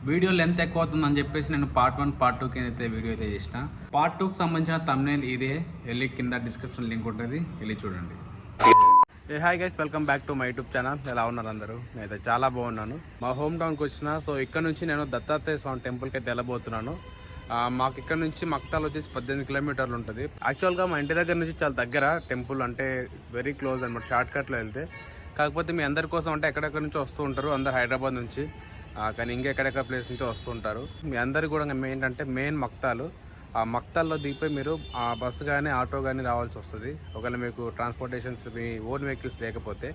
Video length ఎక్కువ అవుతుందని చెప్పేసి నేను పార్ట్ 1 పార్ట్ 2 కింద అయితే వీడియో అయితే చేసిన. పార్ట్ 2కి సంబంధించిన థంబ్నెయిల్ ఇదే, వెళ్ళి కింద డిస్క్రిప్షన్ లింక్ ఉంటుంది, వెళ్ళి చూడండి. Hi guys, welcome back to my YouTube channel. ఎలా ఉన్నారు అందరూ? నేనైతే చాలా బాగున్నాను. మా హోమ్ టౌన్కి వచ్చిన. సో ఇక్కడ నుంచి నేను దత్తాత్రేయ స్వామి టెంపుల్కి అయితే వెళ్ళబోతున్నాను. మాకు ఇక్కడ నుంచి మక్తాల్ వచ్చేసి 18 కిలోమీటర్లు ఉంటుంది. యాక్చువల్గా మా ఇంటి దగ్గర నుంచి చాలా దగ్గర టెంపుల్, అంటే వెరీ క్లోజ్ అనమాట, షార్ట్ కట్లో వెళ్తే. కాకపోతే మీ అందరి కోసం అంటే ఎక్కడెక్కడ నుంచి వస్తూ ఉంటారు, అందరు హైదరాబాద్ నుంచి, కానీ ఇంకెక్కడెక్కడ ప్లేస్ నుంచి వస్తూ ఉంటారు. మీ అందరికి కూడా ఏంటంటే మెయిన్ మక్తాలు. ఆ మక్తాల్లో దిగిపోయి మీరు ఆ బస్సు కానీ ఆటో కానీ రావాల్సి వస్తుంది, ఒకవేళ మీకు ట్రాన్స్పోర్టేషన్స్ మీ ఓన్ వెహికల్స్ లేకపోతే.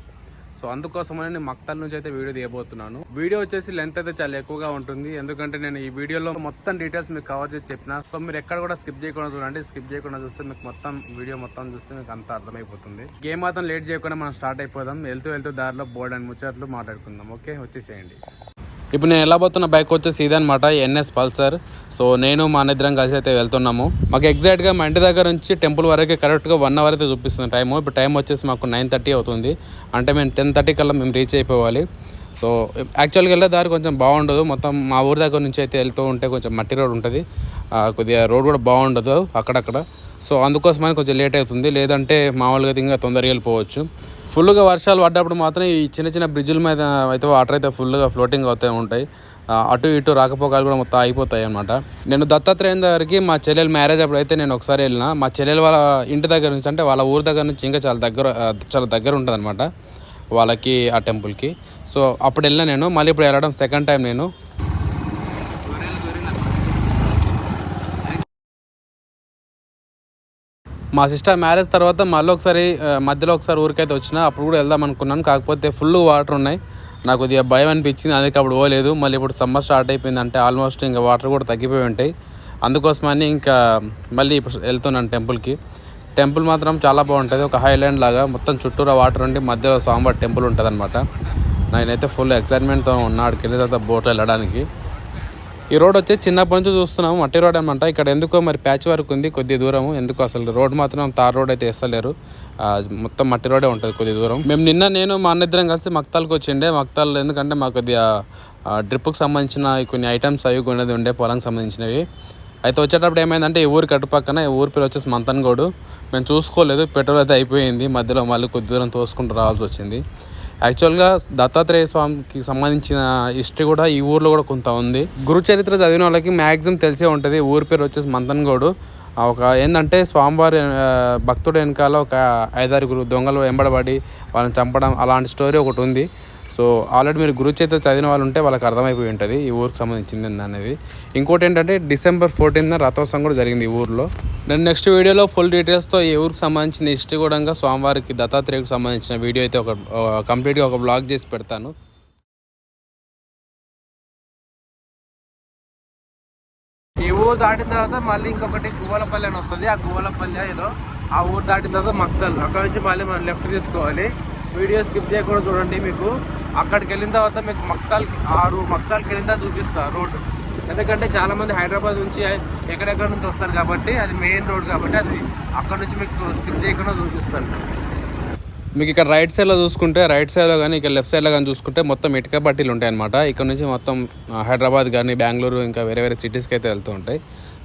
సో అందుకోసమని నేను మక్తాల్ నుంచి అయితే వీడియో తీయబోతున్నాను. వీడియో వచ్చేసి లెంత్ అయితే చాలా ఎక్కువగా ఉంటుంది, ఎందుకంటే నేను ఈ వీడియోలో మొత్తం డీటెయిల్స్ మీకు కవర్ చేసి చెప్పిన. సో మీరు ఎక్కడ కూడా స్కిప్ చేయకుండా చూడండి. స్కిప్ చేయకుండా చూస్తే మీకు మొత్తం వీడియో మొత్తం చూస్తే మీకు అంతా అర్థమైపోతుంది. గేమ్ మాత్రం లేట్ చేయకుండా మనం స్టార్ట్ అయిపోదాం. వెళ్తూ దారిలో బోర్డ్ అండ్ ముచ్చట్లు మాట్లాడుకుందాం. ఓకే, వచ్చేసేయండి. ఇప్పుడు నేను వెళ్ళబోతున్న బైక్ వచ్చేసి ఇదనమాట, ఎన్ఎస్ పల్సర్. సో నేను మా అన్నిద్దరం కలిసి అయితే వెళ్తున్నాము. మాకు ఎగ్జాక్ట్గా మా ఇంటి దగ్గర నుంచి టెంపుల్ వరకు కరెక్ట్గా 1 అవర్ అయితే చూపిస్తుంది టైము. ఇప్పుడు టైం వచ్చేసి మాకు 9:30 అవుతుంది. అంటే మేము 10:30 కల్లా మేము రీచ్ అయిపోవాలి. సో యాక్చువల్గా వెళ్ళే దారి కొంచెం బాగుండదు. మొత్తం మా ఊరి దగ్గర నుంచి అయితే వెళ్తూ ఉంటే కొంచెం మట్టి రోడ్ ఉంటుంది, కొద్దిగా రోడ్ కూడా బాగుండదు అక్కడక్కడ. సో అందుకోసమని కొంచెం లేట్ అవుతుంది, లేదంటే మామూలుగా ఇంకా తొందరగా వెళ్ళిపోవచ్చు. ఫుల్గా వర్షాలు పడ్డప్పుడు మాత్రం ఈ చిన్న బ్రిడ్జిల మీద అయితే వాటర్ అయితే ఫుల్గా ఫ్లోటింగ్ అవుతూ ఉంటాయి. అటు ఇటు రాకపోకలు కూడా మొత్తం అయిపోతాయి అన్నమాట. నేను దత్తాత్రేయం దగ్గరికి మా చెల్లెలు మ్యారేజ్ అప్పుడు అయితే నేను ఒకసారి వెళ్ళిన. మా చెల్లెలు వాళ్ళ ఇంటి దగ్గర నుంచి, అంటే వాళ్ళ ఊరి దగ్గర నుంచి ఇంకా చాలా దగ్గర ఉంటుంది అనమాట వాళ్ళకి ఆ టెంపుల్కి. సో అప్పుడు వెళ్ళిన నేను. మళ్ళీ ఇప్పుడు వెళ్ళడం సెకండ్ టైం నేను. మా సిస్టర్ మ్యారేజ్ తర్వాత మళ్ళీ ఒకసారి మధ్యలో ఒకసారి ఊరికైతే వచ్చిన. అప్పుడు కూడా వెళ్దాం అనుకున్నాను, కాకపోతే ఫుల్ వాటర్ ఉన్నాయి. నాకు కొద్దిగా భయం అనిపించింది, అందుకే అప్పుడు పోలేదు. మళ్ళీ ఇప్పుడు సమ్మర్ స్టార్ట్ అయిపోయింది, అంటే ఆల్మోస్ట్ ఇంకా వాటర్ కూడా తగ్గిపోయి ఉంటాయి. అందుకోసమని ఇంకా మళ్ళీ ఇప్పుడు వెళ్తున్నాను టెంపుల్కి. టెంపుల్ మాత్రం చాలా బాగుంటుంది, ఒక హైలాండ్ లాగా. మొత్తం చుట్టూరా వాటర్ ఉండి మధ్యలో స్వామివారి టెంపుల్ ఉంటుంది అనమాట. నేనైతే ఫుల్ ఎక్సైట్మెంట్తో ఉన్నా అక్కడికి వెళ్ళిన తర్వాత బోట్లో వెళ్ళడానికి. ఈ రోడ్ వచ్చేసి చిన్నప్పటి నుంచి చూస్తున్నాము, మట్టి రోడ్ అనమాట. ఇక్కడ ఎందుకో మరి ప్యాచ్ వర్క్ ఉంది కొద్ది దూరము, ఎందుకో అసలు రోడ్ మాత్రం తార్ రోడ్ అయితే వేస్తలేరు, మొత్తం మట్టి రోడే ఉంటుంది కొద్ది దూరం. మేము నేను మా అన్నిద్దరం కలిసి మక్తాల్కి వచ్చిండే. మక్తాల్ ఎందుకంటే మాకు కొద్దిగా డ్రిప్కి సంబంధించిన కొన్ని ఐటమ్స్ అవి కొనేది ఉండే, పొలంకి సంబంధించినవి. అయితే వచ్చేటప్పుడు ఏమైందంటే ఈ ఊరి కట్టుపక్కన, ఈ ఊరి పేరు వచ్చేసి మంతన్గోడు. మేము చూసుకోలేదు, పెట్రోల్ అయితే అయిపోయింది. మధ్యలో మళ్ళీ కొద్ది దూరం తోసుకుంటూ రావాల్సి వచ్చింది. యాక్చువల్గా దత్తాత్రేయ స్వామికి సంబంధించిన హిస్టరీ కూడా ఈ ఊర్లో కూడా కొంత ఉంది. గురు చరిత్ర చదివిన వాళ్ళకి మ్యాక్సిమం తెలిసే ఉంటుంది. ఊరి పేరు వచ్చేసి మంతన్గోడు. ఒక ఏంటంటే స్వామివారి భక్తుడు వెనకాల ఒక 5-6 దొంగలు వెంబడబడి వాళ్ళని చంపడం, అలాంటి స్టోరీ ఒకటి ఉంది. సో ఆల్రెడీ మీరు గురు చరిత్ర చదివిన వాళ్ళు ఉంటే వాళ్ళకి అర్థమైపోయి ఉంటుంది ఈ ఊరికి సంబంధించింది అనేది. ఇంకోటి ఏంటంటే December 14న రథోత్సవం కూడా జరిగింది ఈ ఊరిలో. నేను నెక్స్ట్ వీడియోలో ఫుల్ డీటెయిల్స్తో ఈ ఊరికి సంబంధించిన హిస్టరీ కూడా, స్వామివారికి దత్తాత్రేయకు సంబంధించిన వీడియో అయితే ఒక కంప్లీట్గా ఒక బ్లాగ్ చేసి పెడతాను. ఈ ఊరు దాటిన తర్వాత మళ్ళీ ఇంకొకటి గువ్వలపల్లి అని వస్తుంది. ఆ గువ్వలపల్లి ఏదో ఆ ఊరు దాటిన తర్వాత మక్తాల్, అక్కడ నుంచి మళ్ళీ మనం లెఫ్ట్ తీసుకోవాలి. వీడియో స్కిప్ చేయకుండా చూడండి. మీకు అక్కడికి వెళ్ళిన తర్వాత మీకు మక్తాల్కి వెళ్ళిన తర్వాత చూపిస్తా రోడ్డు, ఎందుకంటే చాలామంది హైదరాబాద్ నుంచి ఎక్కడెక్కడ నుంచి వస్తారు కాబట్టి అది మెయిన్ రోడ్ కాబట్టి అది అక్కడ నుంచి మీకు స్కిప్ చేయకుండా చూపిస్తాను. మీకు ఇక్కడ రైట్ సైడ్లో చూసుకుంటే, రైట్ సైడ్లో కానీ ఇక్కడ లెఫ్ట్ సైడ్లో కానీ చూసుకుంటే మొత్తం ఇటుక పట్టీలు ఉంటాయి అనమాట. ఇక్కడ నుంచి మొత్తం హైదరాబాద్ కానీ బెంగళూరు ఇంకా వేరే సిటీస్కి అయితే వెళ్తూ ఉంటాయి.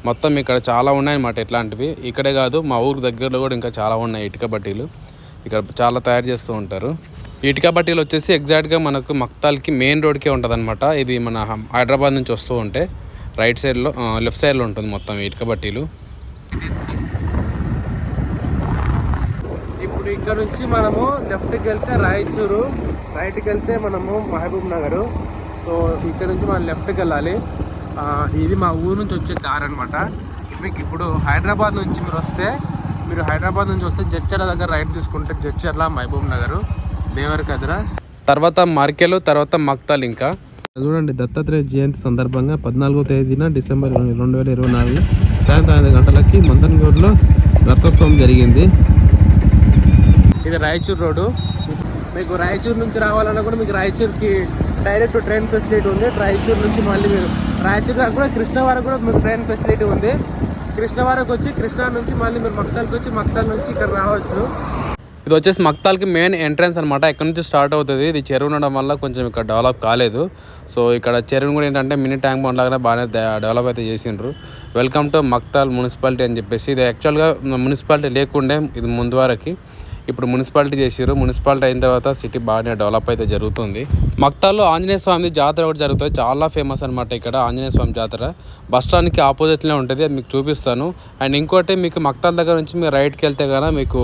మొత్తం ఇక్కడ చాలా ఉన్నాయన్నమాట ఇట్లాంటివి. ఇక్కడే కాదు, మా ఊరు దగ్గరలో కూడా ఇంకా చాలా ఉన్నాయి ఇటుక పట్టీలు. ఇక్కడ చాలా తయారు చేస్తూ ఉంటారు. ఇటుక బట్టీలు వచ్చేసి ఎగ్జాక్ట్గా మనకు మక్తాల్కి మెయిన్ రోడ్కే ఉంటుంది అనమాట. ఇది మన హైదరాబాద్ నుంచి వస్తూ ఉంటే రైట్ సైడ్లో లెఫ్ట్ సైడ్లో ఉంటుంది మొత్తం ఇటుక బట్టీలు. ఇప్పుడు ఇక్కడ నుంచి మనము లెఫ్ట్కి వెళ్తే రాయచూరు, రైట్కి వెళ్తే మనము మహబూబ్ నగర్. సో ఇక్కడ నుంచి మనం లెఫ్ట్కి వెళ్ళాలి. ఇది మా ఊరు నుంచి వచ్చే దారి అనమాట. మీకు ఇప్పుడు హైదరాబాద్ నుంచి మీరు హైదరాబాద్ నుంచి వస్తే జడ్చర్ల దగ్గర రైట్ తీసుకుంటే జడ్చర్ల, మహబూబ్ నగర్, దేవరకద్ర, తర్వాత మార్కెలు, తర్వాత మక్తాల్. ఇంకా చూడండి, దత్తాత్రేయ జయంతి సందర్భంగా 14వ తేదీన December 2024 సాయంత్రం 5 గంటలకి మంతన్గోడ్లో రథోత్సవం జరిగింది. ఇది రాయచూర్ రోడ్డు. మీకు రాయచూర్ నుంచి రావాలన్నా కూడా మీకు రాయచూర్కి డైరెక్ట్ ట్రైన్ ఫెసిలిటీ ఉంది. రాయచూర్ నుంచి మళ్ళీ మీరు రాయచూర్ కూడా కృష్ణ వరకు కూడా మీకు ట్రైన్ ఫెసిలిటీ ఉంది. కృష్ణ వరకు వచ్చి కృష్ణా నుంచి మళ్ళీ మీరు మక్తాల్కి వచ్చి మక్తాల్ నుంచి ఇక్కడ రావచ్చు. ఇది వచ్చేసి మక్తాల్కి మెయిన్ ఎంట్రన్స్ అనమాట. ఇక్కడ నుంచి స్టార్ట్ అవుతుంది. ఇది చెరువు ఉండడం వల్ల కొంచెం ఇక్కడ డెవలప్ కాలేదు. సో ఇక్కడ చెరువుని కూడా ఏంటంటే మినీ ట్యాంక్ బండ్ లాగానే బాగానే డెవలప్ అయితే చేసిండ్రు. వెల్కమ్ టు మక్తాల్ మున్సిపాలిటీ అని చెప్పేసి. ఇది యాక్చువల్గా మున్సిపాలిటీ లేకుండే ఇది ముందు వరకు. ఇప్పుడు మున్సిపాలిటీ చేసారు. మున్సిపాలిటీ అయిన తర్వాత సిటీ బాగానే డెవలప్ అయితే జరుగుతుంది. మక్తాల్లో ఆంజనేయ స్వామి జాతర ఒకటి జరుగుతుంది. చాలా ఫేమస్ అనమాట ఇక్కడ ఆంజనేయ స్వామి జాతర. బస్ స్టాండ్కి ఆపోజిట్లోనే ఉంటుంది. అది మీకు చూపిస్తాను. అండ్ ఇంకోటి మీకు మక్తాల్ దగ్గర నుంచి మీరు రైట్కి వెళ్తే కనుక మీకు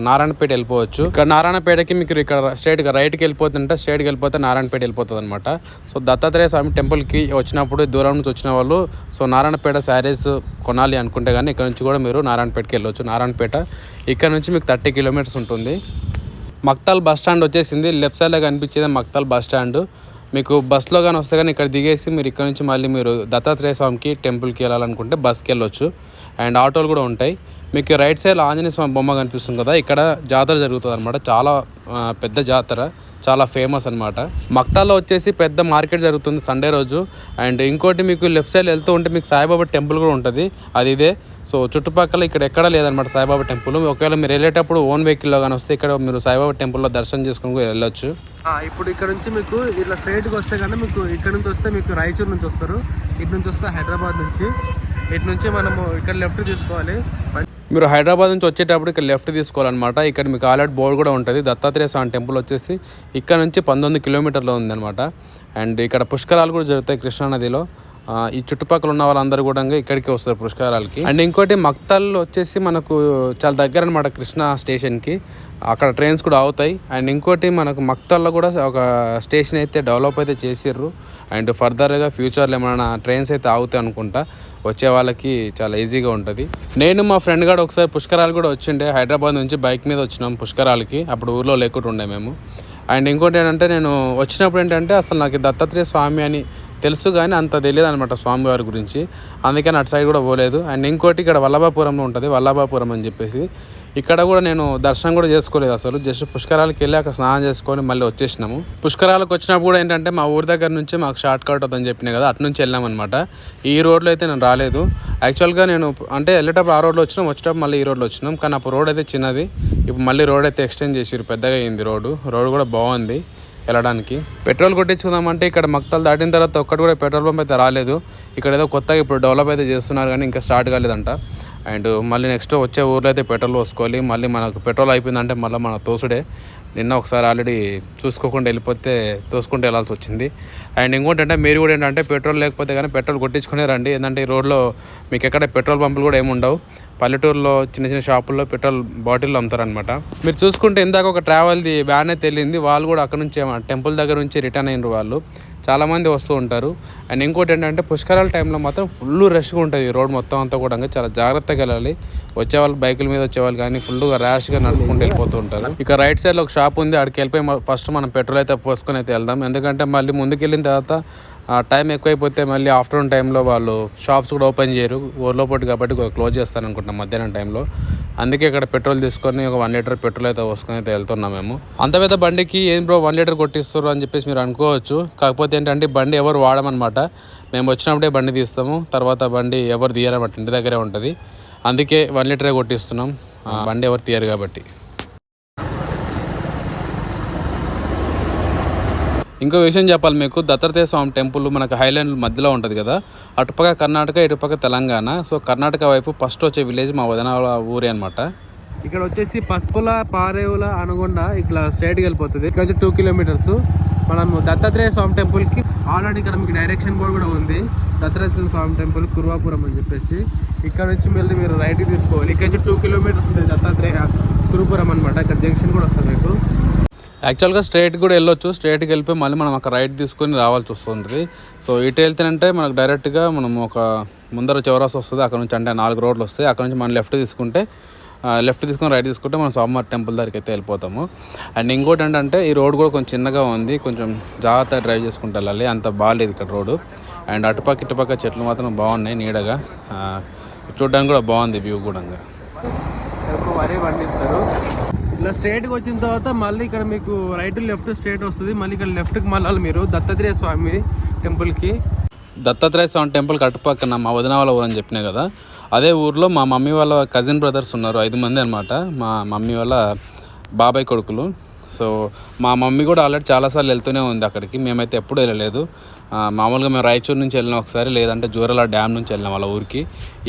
నారాయణపేట వెళ్ళిపోవచ్చు. ఇక్కడ నారాయణపేటకి మీకు ఇక్కడ స్ట్రైట్గా రైట్కి వెళ్ళిపోతుంటే నారాయణపేట వెళ్ళిపోతుంది అనమాట. సో దత్తాత్రేయ స్వామి టెంపుల్కి వచ్చినప్పుడు దూరం నుంచి వచ్చిన వాళ్ళు సో నారాయణపేట శారీస్ కొనాలి అనుకుంటే కానీ ఇక్కడ నుంచి కూడా మీరు నారాయణపేటకి వెళ్ళవచ్చు. నారాయణపేట ఇక్కడ నుంచి మీకు 30 కిలోమీటర్స్ ఉంటుంది. మక్తాల్ బస్ స్టాండ్ వచ్చేసింది. లెఫ్ట్ సైడ్లో కనిపించేది మక్తాల్ బస్ స్టాండ్. మీకు బస్లో కానీ వస్తే కానీ ఇక్కడ దిగేసి మీరు ఇక్కడ నుంచి మళ్ళీ మీరు దత్తాత్రేయ స్వామికి టెంపుల్కి వెళ్ళాలనుకుంటే బస్కి వెళ్ళొచ్చు. అండ్ ఆటోలు కూడా ఉంటాయి. మీకు రైట్ సైడ్ ఆంజనేయ స్వామి బొమ్మ కనిపిస్తుంది కదా, ఇక్కడ జాతర జరుగుతుంది అనమాట. చాలా పెద్ద జాతర, చాలా ఫేమస్ అనమాట. మక్తాల్లో వచ్చేసి పెద్ద మార్కెట్ జరుగుతుంది సండే రోజు. అండ్ ఇంకోటి మీకు లెఫ్ట్ సైడ్ వెళ్తూ ఉంటే మీకు సాయిబాబా టెంపుల్ కూడా ఉంటుంది. అది ఇదే. సో చుట్టుపక్కల ఇక్కడ ఎక్కడ లేదనమాట సాయిబాబా టెంపుల్. ఒకవేళ మీరు వెళ్ళేటప్పుడు ఓన్ వెహికల్లో కానీ వస్తే ఇక్కడ మీరు సాయిబాబా టెంపుల్లో దర్శనం చేసుకుని వెళ్ళొచ్చు. ఇప్పుడు ఇక్కడ నుంచి మీకు ఇట్లా స్ట్రైట్గా వస్తే కానీ మీకు ఇక్కడ నుంచి వస్తే మీకు రాయచూరు నుంచి వస్తారు. ఇటు నుంచి వస్తే హైదరాబాద్ నుంచి. ఇటు నుంచి మనము ఇక్కడ లెఫ్ట్ తీసుకోవాలి. మీరు హైదరాబాద్ నుంచి వచ్చేటప్పుడు ఇక్కడ లెఫ్ట్ తీసుకోవాలన్నమాట. ఇక్కడ మీకు ఆల్రెడీ బోర్డు కూడా ఉంటుంది. దత్తాత్రేయ స్వామి టెంపుల్ వచ్చేసి ఇక్కడ నుంచి 19 కిలోమీటర్లు ఉందన్నమాట. అండ్ ఇక్కడ పుష్కరాలు కూడా జరుగుతాయి కృష్ణానదిలో. ఈ చుట్టుపక్కల ఉన్న వాళ్ళందరూ కూడా ఇక్కడికి వస్తారు పుష్కరాలకి. అండ్ ఇంకోటి మక్తాల్ వచ్చేసి మనకు చాలా దగ్గర అనమాట కృష్ణా స్టేషన్కి. అక్కడ ట్రైన్స్ కూడా అవుతాయి. అండ్ ఇంకోటి మనకు మక్తాల్లో కూడా ఒక స్టేషన్ అయితే డెవలప్ అయితే చేసిర్రు. అండ్ ఫర్దర్గా ఫ్యూచర్లో ఏమైనా ట్రైన్స్ అయితే ఆగుతాయి అనుకుంటా. వచ్చే వాళ్ళకి చాలా ఈజీగా ఉంటుంది. నేను మా ఫ్రెండ్ గారు ఒకసారి పుష్కరాలు కూడా వచ్చిండే. హైదరాబాద్ నుంచి బైక్ మీద వచ్చినాం పుష్కరాలకి. అప్పుడు ఊర్లో లేకుండా ఉండే మేము. అండ్ ఇంకోటి ఏంటంటే నేను వచ్చినప్పుడు ఏంటంటే అసలు నాకు దత్తాత్రేయ స్వామి అని తెలుసు కానీ అంత తెలియదు అనమాట స్వామివారి గురించి. అందుకని అటు సైడ్ కూడా పోలేదు. అండ్ ఇంకోటి ఇక్కడ వల్లభాపురంలో ఉంటుంది, వల్లభాపురం అని చెప్పేసి. ఇక్కడ కూడా నేను దర్శనం కూడా చేసుకోలేదు అసలు. జస్ట్ పుష్కరాలకు వెళ్ళి అక్కడ స్నానం చేసుకొని మళ్ళీ వచ్చేసినాము. పుష్కరాలకు వచ్చినప్పుడు కూడా ఏంటంటే మా ఊరి దగ్గర నుంచి మాకు షార్ట్ కట్ అవుతుందని చెప్పినా కదా, అటు నుంచి వెళ్ళామన్నమాట. ఈ రోడ్లో అయితే నేను రాలేదు. యాక్చువల్గా నేను అంటే వెళ్ళేటప్పుడు ఆ రోడ్లో వచ్చినాం, వచ్చేటప్పుడు మళ్ళీ ఈ రోడ్లో వచ్చినాం. కానీ అప్పుడు రోడ్ అయితే చిన్నది, ఇప్పుడు మళ్ళీ రోడ్ అయితే ఎక్స్టెండ్ చేసిరు, పెద్దగా అయింది రోడ్ కూడా బాగుంది వెళ్ళడానికి. పెట్రోల్ కొట్టించుకుందామంటే ఇక్కడ మక్తాలు దాటిన తర్వాత ఒక్కటి కూడా పెట్రోల్ పంప్ అయితే రాలేదు. ఇక్కడ ఏదో కొత్తగా ఇప్పుడు డెవలప్ అయితే చేస్తున్నారు కానీ ఇంకా స్టార్ట్ కాలేదంట. అండ్ మళ్ళీ నెక్స్ట్ వచ్చే ఊర్లో అయితే పెట్రోల్ పోసుకోవాలి. మళ్ళీ మనకు పెట్రోల్ అయిపోయిందంటే మళ్ళీ మన తోసుడే. నిన్న ఒకసారి ఆల్రెడీ చూసుకోకుండా వెళ్ళిపోతే తోసుకుంటూ వెళ్ళాల్సి వచ్చింది. అండ్ ఇంకోటి అంటే మీరు కూడా ఏంటంటే పెట్రోల్ లేకపోతే కానీ పెట్రోల్ కొట్టించుకునే రండి. ఏంటంటే ఈ రోడ్లో మీకు ఎక్కడ పెట్రోల్ పంపులు కూడా ఏమి ఉండవు. పల్లెటూరులో చిన్న చిన్న షాపుల్లో పెట్రోల్ బాటిల్ అమ్ముతారనమాట. మీరు చూసుకుంటే ఇందాక ఒక ట్రావెల్ది వ్యాన్ అయితే వెళ్ళింది. వాళ్ళు కూడా అక్కడ నుంచి టెంపుల్ దగ్గర నుంచి రిటర్న్ అయినారు వాళ్ళు. చాలామంది వస్తూ ఉంటారు. అండ్ ఇంకోటి ఏంటంటే పుష్కరాల టైంలో మాత్రం ఫుల్ రష్గా ఉంటుంది రోడ్ మొత్తం అంతా కూడా. చాలా జాగ్రత్తగా వెళ్ళాలి. వచ్చేవాళ్ళు బైకుల మీద వచ్చేవాళ్ళు కానీ ఫుల్గా ర్యాష్గా నడుపుకుంటూ వెళ్ళిపోతూ ఉంటారు. ఇక రైట్ సైడ్లో ఒక షాప్ ఉంది, అక్కడికి వెళ్ళిపోయి ఫస్ట్ మనం పెట్రోల్ అయితే పోసుకొని అయితే వెళ్దాం. ఎందుకంటే మళ్ళీ ముందుకు వెళ్ళిన తర్వాత టైం ఎక్కువైపోతే మళ్ళీ ఆఫ్టర్నూన్ టైంలో వాళ్ళు షాప్స్ కూడా ఓపెన్ చేయరు, ఊర్లో పాటు కాబట్టి క్లోజ్ చేస్తాను అనుకుంటున్నాం మధ్యాహ్నం టైంలో. అందుకే ఇక్కడ పెట్రోల్ తీసుకొని ఒక 1 లీటర్ పెట్రోల్ అయితే పోసుకొని అయితే వెళ్తున్నాం మేము. అంత పెద్ద బండికి ఏం బ్రో 1 లీటర్ కొట్టిస్తారు అని చెప్పేసి మీరు అనుకోవచ్చు. కాకపోతే ఏంటంటే బండి ఎవరు వాడమన్నమాట. మేము వచ్చినప్పుడే బండి తీస్తాము, తర్వాత బండి ఎవరు తీయరన్నమాట, ఇంటి దగ్గరే ఉంటుంది. అందుకే 1 లీటరే కొట్టిస్తున్నాం, బండి ఎవరు తీయరు కాబట్టి. ఇంకో విషయం చెప్పాలి మీకు, దత్తాత్రేయ స్వామి టెంపుల్ మనకు హైలాండ్ మధ్యలో ఉంటుంది కదా, అటుపక్క కర్ణాటక ఇటుపక్క తెలంగాణ. సో కర్ణాటక వైపు ఫస్ట్ వచ్చే విలేజ్ మా వదిన ఊరి అనమాట. ఇక్కడ వచ్చేసి పసుపుల పారేవుల అనుగొండ ఇట్లా స్ట్రైట్గా వెళ్ళిపోతుంది. ఇక్కడ వచ్చి 2 కిలోమీటర్స్. మనం దత్తాత్రేయ స్వామి టెంపుల్కి ఆల్రెడీ ఇక్కడ మీకు డైరెక్షన్ బోర్డు కూడా ఉంది, దత్తాత్రేయ స్వామి టెంపుల్ కురువాపురం అని చెప్పేసి. ఇక్కడ నుంచి మళ్ళీ మీరు రైట్కి తీసుకోవాలి. ఇక్కడ నుంచి 2 కిలోమీటర్స్ ఉంటుంది దత్తాత్రేయ కురుపురం అనమాట. ఇక్కడ జంక్షన్ కూడా వస్తుంది మీకు. యాక్చువల్గా స్ట్రైట్ కూడా వెళ్ళొచ్చు, స్ట్రైట్కి వెళ్ళిపోయి మళ్ళీ మనం అక్కడ రైట్ తీసుకొని రావాల్సి వస్తుంది. సో ఇటు వెళ్తేనంటే మనకు డైరెక్ట్గా మనం ఒక ముందర చౌరాస్ వస్తుంది, అక్కడ నుంచి అంటే 4 రోడ్లు వస్తాయి. అక్కడ నుంచి మనం లెఫ్ట్ తీసుకొని రైట్ తీసుకుంటే మనం స్వామివారి టెంపుల్ దగ్గరికి అయితే వెళ్ళిపోతాము. అండ్ ఇంకోటి ఏంటంటే ఈ రోడ్ కూడా కొంచెం చిన్నగా ఉంది, కొంచెం జాగ్రత్తగా డ్రైవ్ చేసుకుంటూ వెళ్ళాలి, అంత బాగాలేదు ఇక్కడ రోడ్డు. అండ్ అటుపక్క ఇటుపక్క చెట్లు మాత్రం బాగున్నాయి, నీడగా చూడడానికి కూడా బాగుంది, వ్యూ కూడా. వరి పండిస్తారు. ఇలా స్ట్రైట్గా వచ్చిన తర్వాత మళ్ళీ ఇక్కడ మీకు రైట్ లెఫ్ట్ స్ట్రైట్ వస్తుంది. మళ్ళీ ఇక్కడ లెఫ్ట్కి మళ్ళీ మీరు దత్తాత్రేయ స్వామి టెంపుల్కి. దత్తాత్రేయ స్వామి టెంపుల్కి అటుపక్కన మా వదిన వాళ్ళ ఊరు అని చెప్పినా కదా, అదే ఊర్లో మా మమ్మీ వాళ్ళ కజిన్ బ్రదర్స్ ఉన్నారు, 5 మంది అనమాట. మా మమ్మీ వాళ్ళ బాబాయ్ కొడుకులు. సో మా మమ్మీ కూడా ఆల్రెడీ చాలాసార్లు వెళ్తూనే ఉంది అక్కడికి. మేమైతే ఎప్పుడు వెళ్ళలేదు. మామూలుగా మేము రాయచూరు నుంచి వెళ్ళినాం ఒకసారి, లేదంటే జూరాల డ్యామ్ నుంచి వెళ్ళినాం వాళ్ళ ఊరికి.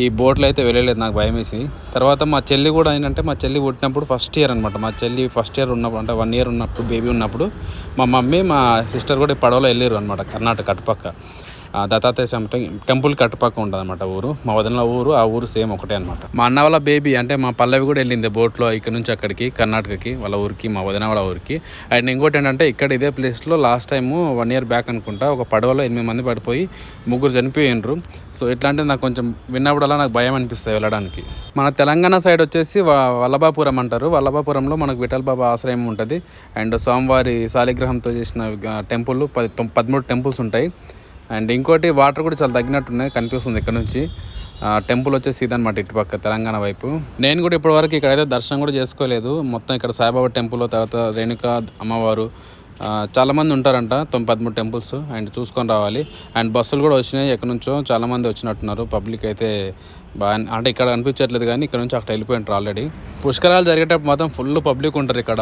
ఈ బోట్లో అయితే వెళ్ళలేదు, నాకు భయం వేసి. తర్వాత మా చెల్లి కూడా ఏంటంటే, మా చెల్లి పుట్టినప్పుడు ఫస్ట్ ఇయర్ అనమాట. మా చెల్లి ఫస్ట్ ఇయర్ ఉన్నప్పుడు, అంటే 1 year ఉన్నప్పుడు, బేబీ ఉన్నప్పుడు మా మమ్మీ మా సిస్టర్ కూడా ఈ పడవలో వెళ్ళారు అనమాట. కర్ణాటక అటుపక్క దత్తాత్రేయ టెంపుల్ కట్టుపక్క ఉంటుంది అనమాట ఊరు. మా వదిన ఊరు, ఆ ఊరు సేమ్ ఒకటే అనమాట. మా అన్న వాళ్ళ బేబీ అంటే మా పల్లవి కూడా వెళ్ళింది బోట్లో ఇక్కడ నుంచి అక్కడికి, కర్ణాటకకి, వాళ్ళ ఊరికి, మా వదిన వాళ్ళ ఊరికి. అండ్ ఇంకోటి ఏంటంటే, ఇక్కడ ఇదే ప్లేస్లో లాస్ట్ టైము 1 year బ్యాక్ అనుకుంటా, ఒక పడవలో 8 మంది పడిపోయి 3 చనిపోయినరు. సో ఇట్లాంటివి నాకు కొంచెం విన్నప్పుడల్లా నాకు భయం అనిపిస్తుంది వెళ్ళడానికి. మన తెలంగాణ సైడ్ వచ్చేసి వల్లభాపురం అంటారు. వల్లభాపురంలో మనకు విఠల్ బాబా ఆశ్రయం ఉంటుంది. అండ్ స్వామివారి శాలిగ్రహంతో చేసిన టెంపుల్ 13 టెంపుల్స్ ఉంటాయి. అండ్ ఇంకోటి వాటర్ కూడా చాలా తగ్గినట్టున్నాయి, కనిపిస్తుంది ఇక్కడ నుంచి. టెంపుల్ వచ్చేసి ఇదన్నమాట ఇటుపక్క తెలంగాణ వైపు. నేను కూడా ఇప్పటివరకు ఇక్కడైతే దర్శనం కూడా చేసుకోలేదు. మొత్తం ఇక్కడ సాయిబాబా టెంపుల్, తర్వాత రేణుకా అమ్మవారు, చాలామంది ఉంటారంట. 13 టెంపుల్స్ అండ్ చూసుకొని రావాలి. అండ్ బస్సులు కూడా వచ్చినాయి ఎక్కడి నుంచో, చాలామంది వచ్చినట్టున్నారు. పబ్లిక్ అయితే బాగా, అంటే ఇక్కడ అనిపించట్లేదు కానీ ఇక్కడ నుంచి అక్కడ వెళ్ళిపోయింటారు ఆల్రెడీ. పుష్కరాలు జరిగేటప్పుడు మాత్రం ఫుల్ పబ్లిక్ ఉంటారు ఇక్కడ.